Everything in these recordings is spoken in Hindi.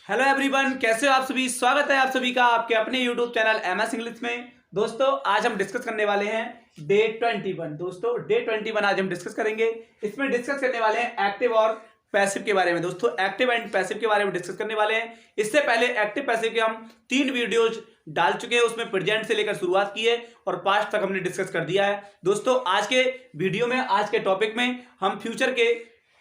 हेलो एवरीवन, कैसे हो आप सभी। स्वागत है आप सभी का आपके अपने यूट्यूब चैनल एमएस इंग्लिश में। दोस्तों आज हम डिस्कस करने वाले हैं डे 21। दोस्तों डे 21 आज हम डिस्कस करेंगे। इसमें डिस्कस करने वाले हैं एक्टिव और पैसिव के बारे में। दोस्तों एक्टिव एंड पैसिव के बारे में डिस्कस करने वाले हैं। इससे पहले एक्टिव पैसिव के हम 3 वीडियोज डाल चुके हैं। उसमें प्रेजेंट से लेकर शुरुआत की है और पास्ट तक हमने डिस्कस कर दिया है। दोस्तों आज के वीडियो में, आज के टॉपिक में हम फ्यूचर के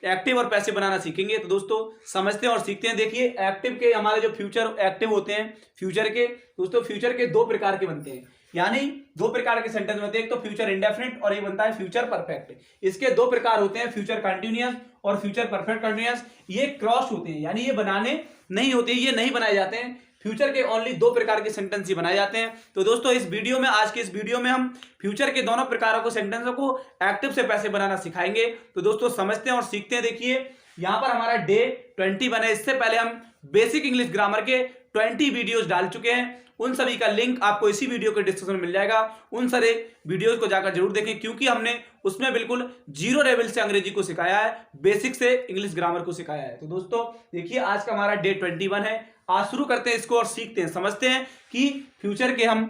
एक्टिव और पैसिव बनाना सीखेंगे। तो दोस्तों समझते हैं और सीखते हैं। देखिए एक्टिव के हमारे जो फ्यूचर एक्टिव होते हैं फ्यूचर के, दोस्तों फ्यूचर के 2 प्रकार के बनते हैं, यानी 2 प्रकार के सेंटेंस बनते हैं। एक तो फ्यूचर इंडेफिनिट और एक बनता है फ्यूचर परफेक्ट। इसके 2 प्रकार होते हैं, फ्यूचर कंटिन्यूअस और फ्यूचर परफेक्ट कंटिन्यूअस। ये क्रॉस होते हैं, यानी ये बनाने नहीं होते, ये नहीं बनाए जाते हैं। फ्यूचर के ओनली 2 प्रकार के सेंटेंस ही बनाए जाते हैं। तो दोस्तों इस वीडियो में, आज के इस वीडियो में हम फ्यूचर के दोनों प्रकारों को सेंटेंसों को एक्टिव से पैसिव बनाना सिखाएंगे। तो दोस्तों समझते हैं और सीखते हैं। देखिए यहां पर हमारा डे 21 है। इससे पहले हम बेसिक इंग्लिश ग्रामर के 20 वीडियोज डाल चुके हैं। उन सभी का लिंक आपको इसी वीडियो के डिस्क्रिप्शन में मिल जाएगा। उन सारे वीडियोज को जाकर जरूर देखें, क्योंकि हमने उसमें बिल्कुल 0 लेवल से अंग्रेजी को सिखाया है, बेसिक से इंग्लिश ग्रामर को सिखाया है। तो दोस्तों देखिए आज का हमारा डे 21 है। आज शुरू करते हैं इसको और सीखते हैं, समझते हैं कि फ्यूचर के हम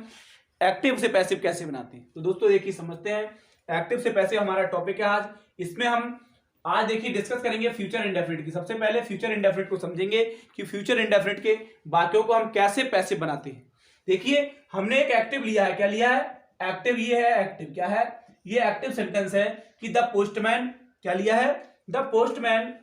एक्टिव से पैसिव कैसे बनाते हैं। तो दोस्तों देखिए समझते हैं, एक्टिव से पैसिव हमारा टॉपिक है आज। इसमें हम आज देखिए डिस्कस करेंगे फ्यूचर इंडेफिनिट की। सबसे पहले फ्यूचर इंडेफिनिट को समझेंगे कि फ्यूचर इंडेफिनिट के वाक्यों को हम कैसे पैसिव बनाते हैं। देखिए हमने एक एक्टिव लिया है। क्या लिया है? एक्टिव। ये है एक्टिव। क्या है ये? एक्टिव सेंटेंस है कि द पोस्टमैन, क्या लिया है? The postman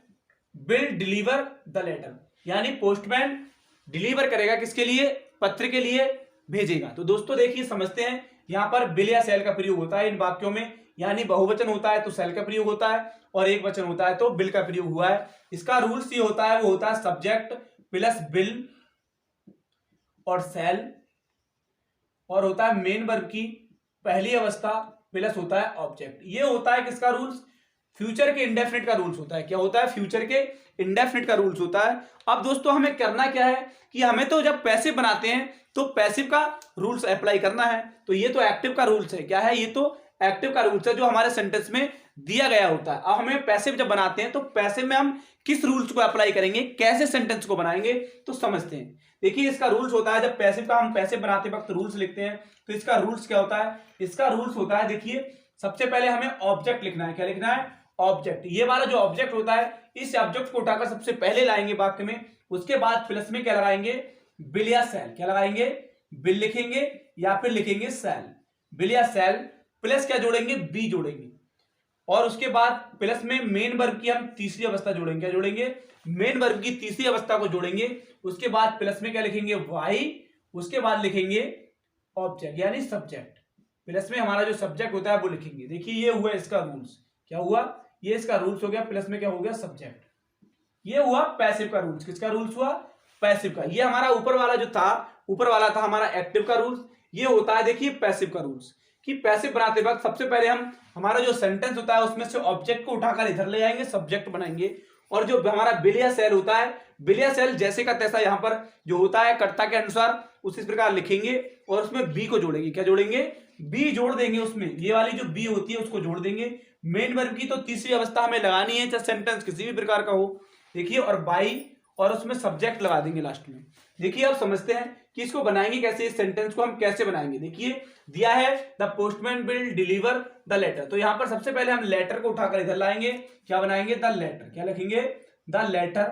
will deliver the letter, यानी पोस्टमैन डिलीवर करेगा किसके लिए? पत्र के लिए भेजेगा। तो दोस्तों देखिए समझते हैं, यहां पर बिल या सेल का प्रयोग होता है इन वाक्यों में, यानी बहुवचन होता है तो सेल का प्रयोग होता है और एक वचन होता है तो बिल का प्रयोग हुआ है। इसका रूल्स ये होता है, वो होता है सब्जेक्ट प्लस बिल और सेल, और होता है मेन वर्ब की पहली अवस्था प्लस होता है ऑब्जेक्ट। ये होता है किसका रूल्स? फ्यूचर के इंडेफिनिट का रूल्स होता है। क्या होता है? फ्यूचर के इंडेफिनिट का रूल्स होता है। अब दोस्तों हमें करना क्या है कि हमें तो जब पैसिव बनाते हैं तो पैसिव का रूल्स अप्लाई करना है। तो ये तो एक्टिव का रूल्स है। क्या है? ये तो एक्टिव का रूल्स है जो हमारे सेंटेंस में दिया गया होता है। अब हमें पैसिव जब बनाते हैं तो पैसिव में हम किस रूल्स को अप्लाई करेंगे, कैसे सेंटेंस को बनाएंगे, तो समझते हैं। देखिए इसका रूल्स होता है, जब पैसिव का हम पैसिव बनाते वक्त रूल्स लिखते हैं तो इसका रूल्स क्या होता है? इसका रूल्स होता है, देखिए सबसे पहले हमें ऑब्जेक्ट लिखना है। क्या लिखना है? ऑब्जेक्ट। ये वाला जो ऑब्जेक्ट होता है, इस ऑब्जेक्ट को उठाकर सबसे पहले लाएंगे वाक्य में। उसके बाद प्लस में क्या लगाएंगे? बिल या सेल। क्या लगाएंगे? बिल लिखेंगे या फिर लिखेंगे सेल। बिल या सेल प्लस क्या जोड़ेंगे? बी जोड़ेंगे। और उसके बाद प्लस में मेन वर्ब की हम तीसरी अवस्था जोड़ेंगे। क्या जोड़ेंगे? मेन वर्ब की तीसरी अवस्था को जोड़ेंगे। उसके बाद प्लस में क्या लिखेंगे? वाई। उसके बाद लिखेंगे ऑब्जेक्ट यानी सब्जेक्ट। प्लस में हमारा जो सब्जेक्ट होता है वो लिखेंगे। देखिए ये हुआ इसका रूल्स। क्या हुआ? ये इसका रूल्स हो गया। प्लस में क्या हो गया? सब्जेक्ट। ये हुआ पैसिव का रूल्स। किसका रूल्स हुआ? पैसिव का। ये हमारा ऊपर वाला जो था, ऊपर वाला था हमारा एक्टिव का रूल्स। ये होता है देखिए पैसिव का रूल्स, कि पैसिव बनाते वक्त सबसे पहले हम हमारा जो सेंटेंस होता है उसमें से ऑब्जेक्ट को उठाकर इधर ले आएंगे, सब्जेक्ट बनाएंगे। और जो हमारा बिल या सेल होता है, बिल या सेल जैसे का तैसा यहाँ पर जो होता है कर्ता के अनुसार उसी प्रकार लिखेंगे और उसमें बी को जोड़ेंगे। क्या जोड़ेंगे? बी जोड़ देंगे। उसमें ये वाली जो बी होती है उसको जोड़ देंगे। मेन वर्ब की तो तीसरी अवस्था हमें लगानी है, चाहे सेंटेंस किसी भी प्रकार का हो। देखिए और बाई, और उसमें सब्जेक्ट लगा देंगे लास्ट में। देखिए अब समझते हैं कि इसको बनाएंगे कैसे, इस सेंटेंस को हम कैसे बनाएंगे। देखिए दिया है the postman will deliver the letter. तो यहां पर सबसे पहले हम लेटर को उठाकर इधर लाएंगे। क्या बनाएंगे? The letter. क्या लिखेंगे? The letter.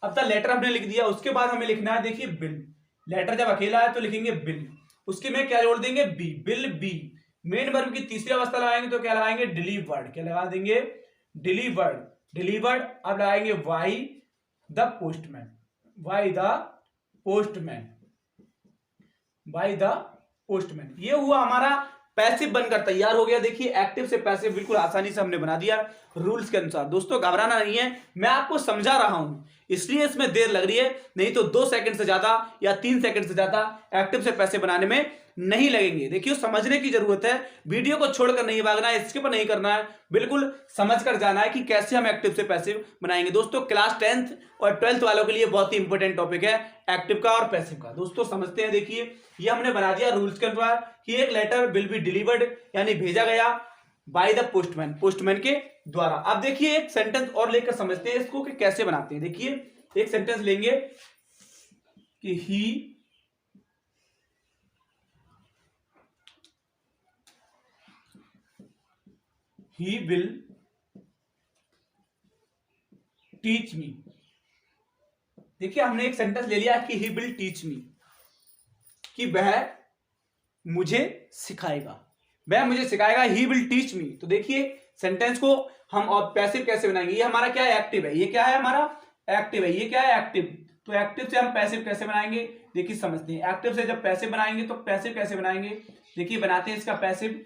अब द लेटर हमने लिख दिया। उसके बाद हमें लिखना है देखिए बिल। लेटर जब अकेला है तो लिखेंगे बिल। उसके में क्या जोड़ देंगे? Be. Will be. Main verb की तीसरी अवस्था लगाएंगे तो क्या लगाएंगे? डिलीवर्ड। क्या लगा देंगे? डिलीवर्ड। डिलीवर्ड। अब लगाएंगे why the postman. Why the postman. By the postman. ये हुआ हमारा पैसिव बनकर तैयार हो गया। देखिए एक्टिव से पैसिव बिल्कुल आसानी से हमने बना दिया रूल्स के अनुसार। दोस्तों घबराना नहीं है, मैं आपको समझा रहा हूं इसलिए इसमें देर लग रही है, नहीं तो 2 सेकंड से ज्यादा या 3 सेकंड से ज्यादा एक्टिव से पैसिव बनाने में नहीं लगेंगे। देखिए समझने की जरूरत है, वीडियो को छोड़कर नहीं भागना है, स्किप नहीं करना है, बिल्कुल समझकर जाना है कि कैसे हम एक्टिव से पैसिव बनाएंगे। दोस्तों क्लास 10th और 12th वालों के लिए बहुत ही इंपॉर्टेंट टॉपिक है एक्टिव का और पैसिव का। दोस्तों समझते हैं। देखिए ये हमने बना दिया रूल्स के अनुसार कि एक लेटर विल बी डिलीवर्ड यानी भेजा गया बाय द पोस्टमैन, पोस्टमैन के द्वारा। अब देखिए एक सेंटेंस और लेकर समझते हैं इसको कि कैसे बनाते हैं। देखिए एक सेंटेंस लेंगे कि ही विल टीच मी। देखिए हमने एक सेंटेंस ले लिया कि ही विल टीच मी, कि वह मुझे सिखाएगा, वह मुझे सिखाएगा, ही विल टीच मी। तो देखिए सेंटेंस को हम और पैसिव कैसे बनाएंगे, ये हमारा क्या है, एक्टिव है, ये क्या है हमारा एक्टिव है, ये क्या है एक्टिव। तो एक्टिव से हम पैसिव कैसे बनाएंगे, देखिए समझते हैं। एक्टिव से जब पैसिव बनाएंगे तो पैसिव कैसे बनाएंगे, देखिए बनाते हैं इसका पैसिव।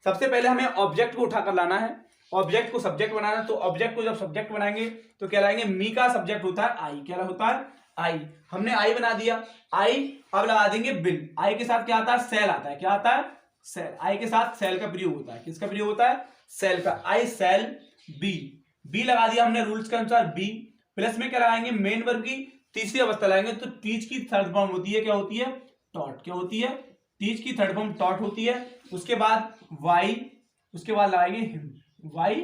सबसे पहले हमें ऑब्जेक्ट को उठाकर लाना है, ऑब्जेक्ट को सब्जेक्ट बनाना है। तो ऑब्जेक्ट को जब सब्जेक्ट बनाएंगे तो क्या लाएंगे, मी का सब्जेक्ट होता है आई, क्या होता है आई। हमने आई बना दिया, आई अब लगा देंगे बिल। आई के साथ क्या आता है, सेल आता है, क्या आता है सेल। आई के साथ सेल का प्रयोग होता है, किसका प्रयोग होता है, सेल का। आई सेल बी, बी लगा दिया हमने रूल्स के अनुसार बी। प्लस में क्या लगाएंगे, मेन वर्ब की तीसरी अवस्था लगाएंगे। तो टीच की थर्ड फॉर्म होती है, क्या होती है, टॉट। क्या होती है, टीच की थर्ड फॉर्म टॉट होती है। उसके बाद वाई, उसके बाद लगाएंगे हिम, वाई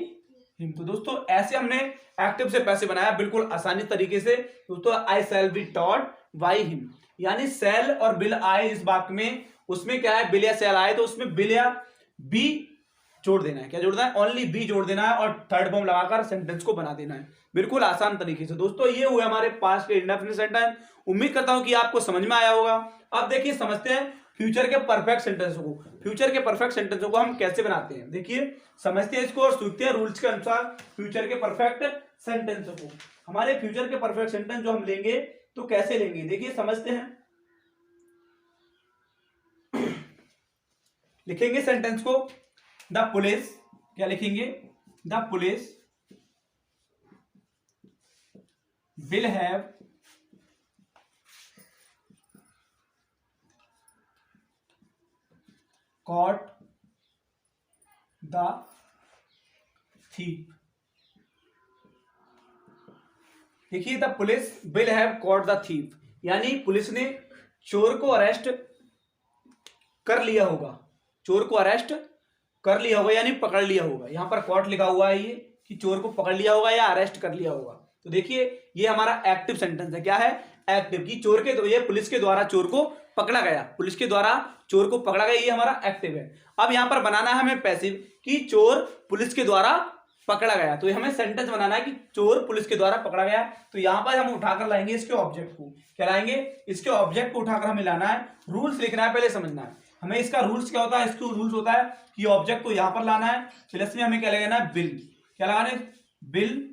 हिम। तो दोस्तों ऐसे हमने एक्टिव से पैसे बनाया बिल्कुल आसानी तरीके से। दोस्तों आई cell be taught Y him, यानी सेल और बिल आए इस वाक्य में, उसमें क्या है, बिल या सेल आए तो उसमें बिल या बी जोड़ देना है। क्या जोड़ना है, ओनली बी जोड़ देना है और थर्ड फॉर्म लगाकर सेंटेंस को बना देना है, बिल्कुल आसान तरीके से। दोस्तों ये हुए हमारे पास्ट के इंडेफिनिट सेंटेंस। उम्मीद करता हूं कि आपको समझ में आया होगा। अब देखिए समझते हैं फ्यूचर के परफेक्ट सेंटेंसों को। फ्यूचर के परफेक्ट सेंटेंसों को हम कैसे बनाते हैं, देखिए समझते हैं इसको और सीखते हैं रूल्स के अनुसार फ्यूचर के परफेक्ट सेंटेंसों को। हमारे फ्यूचर के परफेक्ट सेंटेंस जो हम लेंगे तो कैसे लेंगे, देखिए समझते हैं। लिखेंगे सेंटेंस को, द पुलिस, क्या लिखेंगे, the police will have caught the thief। देखिए the police will have caught the thief, यानी पुलिस ने चोर को अरेस्ट कर लिया होगा, चोर को अरेस्ट कर लिया होगा यानी पकड़ लिया होगा। यहां पर कॉट लिखा हुआ है ये कि चोर को पकड़ लिया होगा या अरेस्ट कर लिया होगा। तो देखिए ये हमारा एक्टिव सेंटेंस है, क्या है एक्टिव, की चोर के, ये पुलिस के द्वारा चोर को पकड़ा गया, पुलिस के द्वारा चोर को पकड़ा गया, ये हमारा एक्टिव है। अब यहां पर बनाना है हमें पैसिव, कि चोर पुलिस के द्वारा पकड़ा गया। तो हमें सेंटेंस बनाना है कि चोर पुलिस के द्वारा पकड़ा गया। तो यहां पर हम उठाकर लाएंगे इसके ऑब्जेक्ट को, क्या लाएंगे, इसके ऑब्जेक्ट को उठाकर हमें लाना है। रूल्स लिखना है, पहले समझना है हमें इसका रूल्स क्या होता है। इसको रूल्स होता है कि ऑब्जेक्ट को यहां पर लाना है, प्लस में हमें क्या लगाना है, बिल, क्या लगाना है, बिल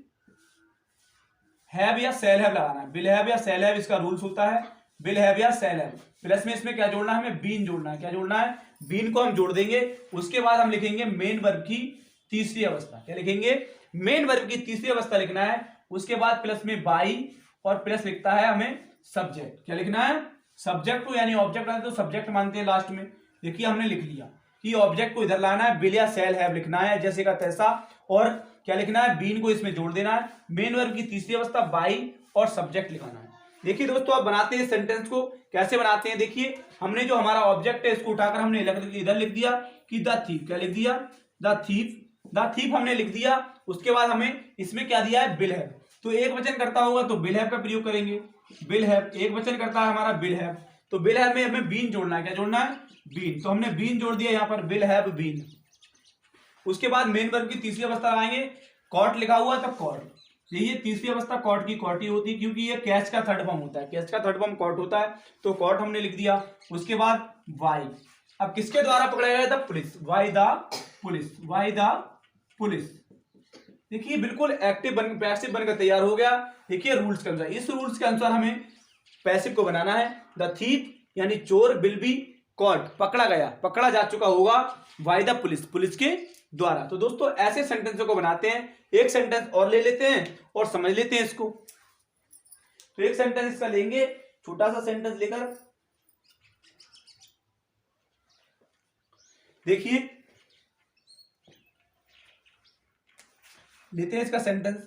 हैव या सेल हैव लगाना है, बिल हैव या सेल हैव, इसका रूल्स होता है बिल हैव या सेल हैव। प्लस में इसमें क्या जोड़ना है, हमें बीन जोड़ना है, क्या जोड़ना है, बीन को हम जोड़ देंगे। उसके बाद हम लिखेंगे मेन वर्ब की तीसरी अवस्था, क्या लिखेंगे, मेन वर्ब की तीसरी अवस्था लिखना है। उसके बाद प्लस में बाई और प्लस लिखता है हमें सब्जेक्ट, क्या लिखना है, सब्जेक्ट को, यानी ऑब्जेक्ट आते तो सब्जेक्ट मानते हैं लास्ट में। देखिए हमने लिख लिया कि ऑब्जेक्ट को इधर लाना है, बिल या सेल हैव लिखना है जैसे का तैसा, और क्या लिखना है, बीन को इसमें जोड़ देना है। मेन वर्ब की तीसरी अवस्था बाई और सब्जेक्ट लिखाना है। देखिए दोस्तों अब बनाते हैं सेंटेंस को, कैसे बनाते हैं, देखिए हमने जो हमारा ऑब्जेक्ट है इसको उठाकर हमने इधर लिख दिया कि द थीफ, क्या लिख दिया, द थीफ, द थीफ हमने लिख दिया। उसके बाद हमें इसमें क्या दिया है, बिल हैव। तो एक वचन करता होगा तो बिल हैव का प्रयोग करेंगे, बिल हैव एक वचन करता है हमारा बिल हैव। तो बिल हैव में हमें बीन जोड़ना है, क्या जोड़ना है, बीन। तो हमने बीन जोड़ दिया यहाँ पर, बिल हैव बीन। उसके बाद मेन वर्ब की तीसरी अवस्था लगाएंगे, कॉट लिखा हुआ है तो कॉट, ये तीसरी अवस्था कॉट की कॉटी होती है क्योंकि ये कैच का थर्ड फॉर्म होता है, कैच का थर्ड फॉर्म कॉट होता है, तो कॉट हमने लिख दिया। उसके बाद वाई, अब किसके द्वारा पकड़ा गया था, police, why the police, why the police. देखिए बिल्कुल एक्टिव पैसिव बनकर तैयार हो गया। देखिए रूल्स के अनुसार, इस रूल्स के अनुसार हमें पैसिव को बनाना है। द थीफ यानी चोर विल बी कॉट, पकड़ा गया, पकड़ा जा चुका होगा, बाय द पुलिस, पुलिस के द्वारा। तो दोस्तों ऐसे सेंटेंसों को बनाते हैं। एक सेंटेंस और ले लेते हैं और समझ लेते हैं इसको। तो एक सेंटेंस इसका लेंगे, छोटा सा सेंटेंस लेकर देखिए, लेते हैं इसका सेंटेंस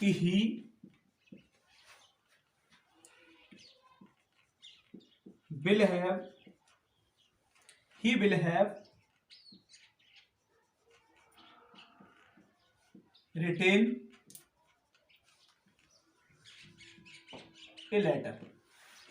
कि he will have written a letter,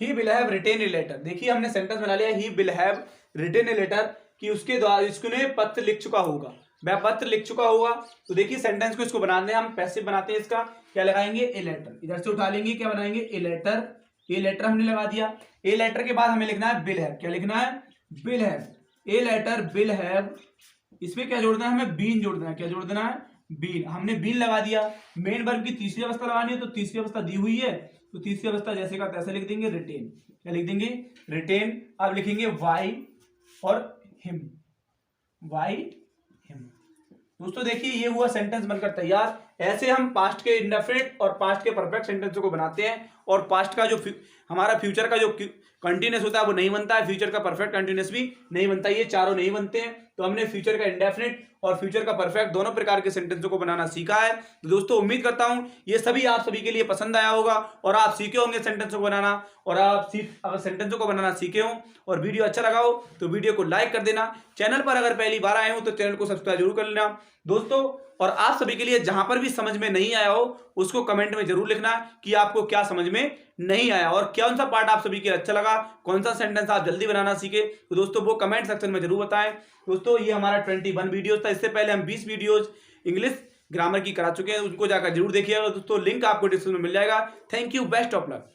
he will have written a letter. देखिए हमने सेंटेंस बना लिया, he will have written a letter, कि उसके द्वारा इसने पत्र लिख चुका होगा, वह पत्र लिख चुका होगा। तो देखिए सेंटेंस को इसको बनाने हम पैसिव बनाते हैं, इसका क्या लगाएंगे, ए लेटर, इधर से उठा लेंगे, क्या बनाएंगे, ए लेटर, ए लेटर हमने लगा दिया। ए लेटर के बाद हमें लिखना है विल हैव, क्या लिखना है, will have, a letter will have, इसमें क्या जोड़ देना है, हमें बीन जोड़ देना है, क्या जोड़ देना है, बीन, हमने बीन लगा दिया। मेन वर्ब की तीसरी अवस्था लगानी है, तो तीसरी अवस्था दी हुई है, तो तीसरी अवस्था जैसे का तैसे लिख देंगे, रिटेन, क्या लिख देंगे, रिटेन। अब लिखेंगे वाई और हिम, वाई हिम। दोस्तों देखिए ये हुआ सेंटेंस बनकर तैयार। ऐसे हम पास्ट के इंडेफिनिट और पास्ट के परफेक्ट सेंटेंसों को बनाते हैं, और पास्ट का जो हमारा फ्यूचर का जो कंटिन्यूस होता है वो नहीं बनता है, फ्यूचर का परफेक्ट कंटिन्यूस भी नहीं बनता, ये चारों नहीं बनते हैं। तो हमने फ्यूचर का इंडेफिनिट और फ्यूचर का परफेक्ट दोनों प्रकार के सेंटेंसों को बनाना सीखा है। तो दोस्तों उम्मीद करता हूं ये सभी आप सभी के लिए पसंद आया होगा और आप सीखे होंगे सेंटेंसों को बनाना। और आप अगर सेंटेंसों को बनाना सीखे हो और वीडियो अच्छा लगा हो तो वीडियो को लाइक कर देना। चैनल पर अगर पहली बार आए हो तो चैनल को सब्सक्राइब जरूर कर लेना दोस्तों। और आप सभी के लिए जहां पर भी समझ में नहीं आया हो उसको कमेंट में जरूर लिखना कि आपको क्या समझ में नहीं आया और कौन सा पार्ट आप सभी के अच्छा लगा, कौन सा सेंटेंस आप जल्दी बनाना सीखे, तो दोस्तों वो कमेंट सेक्शन में जरूर बताएं। दोस्तों ये हमारा 21 वीडियोस था, इससे पहले हम 20 वीडियोस इंग्लिश ग्रामर की करा चुके हैं, उनको जाकर जरूर देखिएगा दोस्तों, लिंक आपको डिस्क्रिप्शन में मिल जाएगा। Thank you, best of luck.